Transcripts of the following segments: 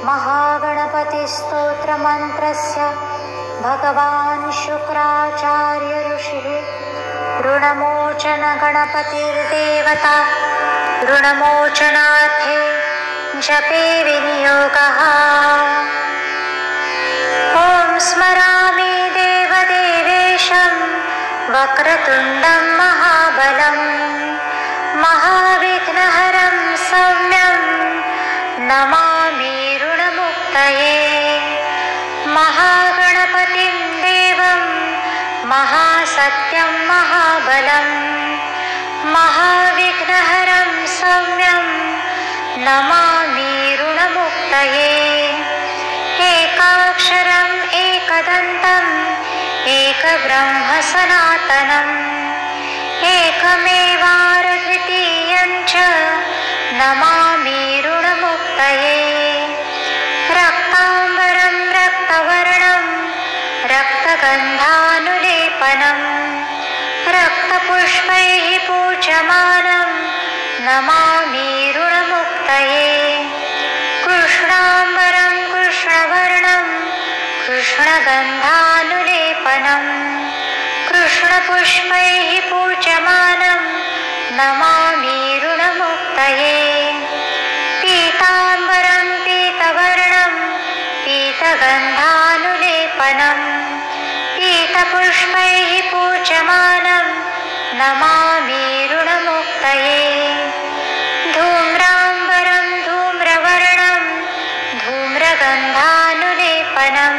महागणपतिस्तोत्रमन्त्रस्य भगवान् शुक्राचार्य ऋषिः ऋणमोचनगणपतिर्देवता ऋणमोचनार्थे जपे विनियोगः। ॐ स्मरामि देवदेवेशं वक्रतुण्डं महाबलं महाविघ्नहरं सौम्यं नमामि ऋणमुक्तये। महागणपतिं देवं महासत्यं महाबलं महाविघ्नहरं सौम्यं नमामि ऋणमुक्तये। एकाक्षरम् एकदन्तम् एकब्रह्म सनातनम् एकमेवाद्वितीयं च नमामि ऋणमुक्तये। रक्ताम्बरं रक्तवर्णं रक्तगन्धानुलेपनं रक्तपुष्पैः पूज्यमानं नमामि ऋणमुक्तये। कृष्णाम्बरं कृष्णवर्णं कृष्णगन्धानुलेपनं कृष्णपुष्पैः पूज्यमानं नमामि ऋणमुक्तये। पीताम्बरं पीतवर्णं पीतगन्धानुलेपनं पीतपुष्पैः पूज्यमानं नमामि ऋणमुक्तये। धूम्राम्बरं धूम्रवर्णं धूम्रगन्धानुलेपनं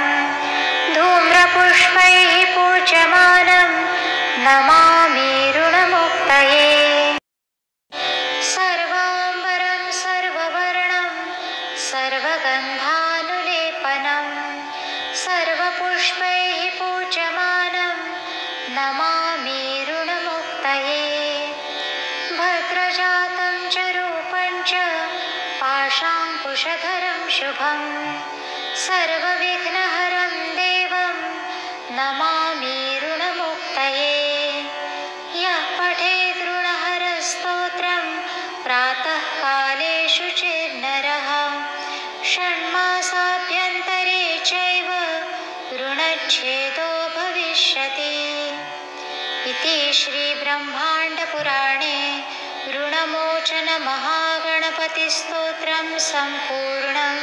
धूम्रपुष्पैः पूज्यमानं नमामि ऋणमुक्तये। सर्वाम्बरं सर्ववर्णं सर्वगन्धानुलेपनं सर्वपुष्पैः पूज्यमानं नमामि ऋणमुक्तये। भद्रजातं च रूपं च पाशाङ्कुशधरं शुभं सर्वविघ्नहरं देवं नमामि ऋणमुक्तये। यः पठेत् ऋणहरस्तोत्रं प्रातःकाले शुचिर्नरः षण्मासाभ्यन्तरे चैव ऋणच्छेदो भविष्यति। इति श्रीब्रह्माण्डपुराणे ऋणमोचनमहागणपतिस्तोत्रं सम्पूर्णम्।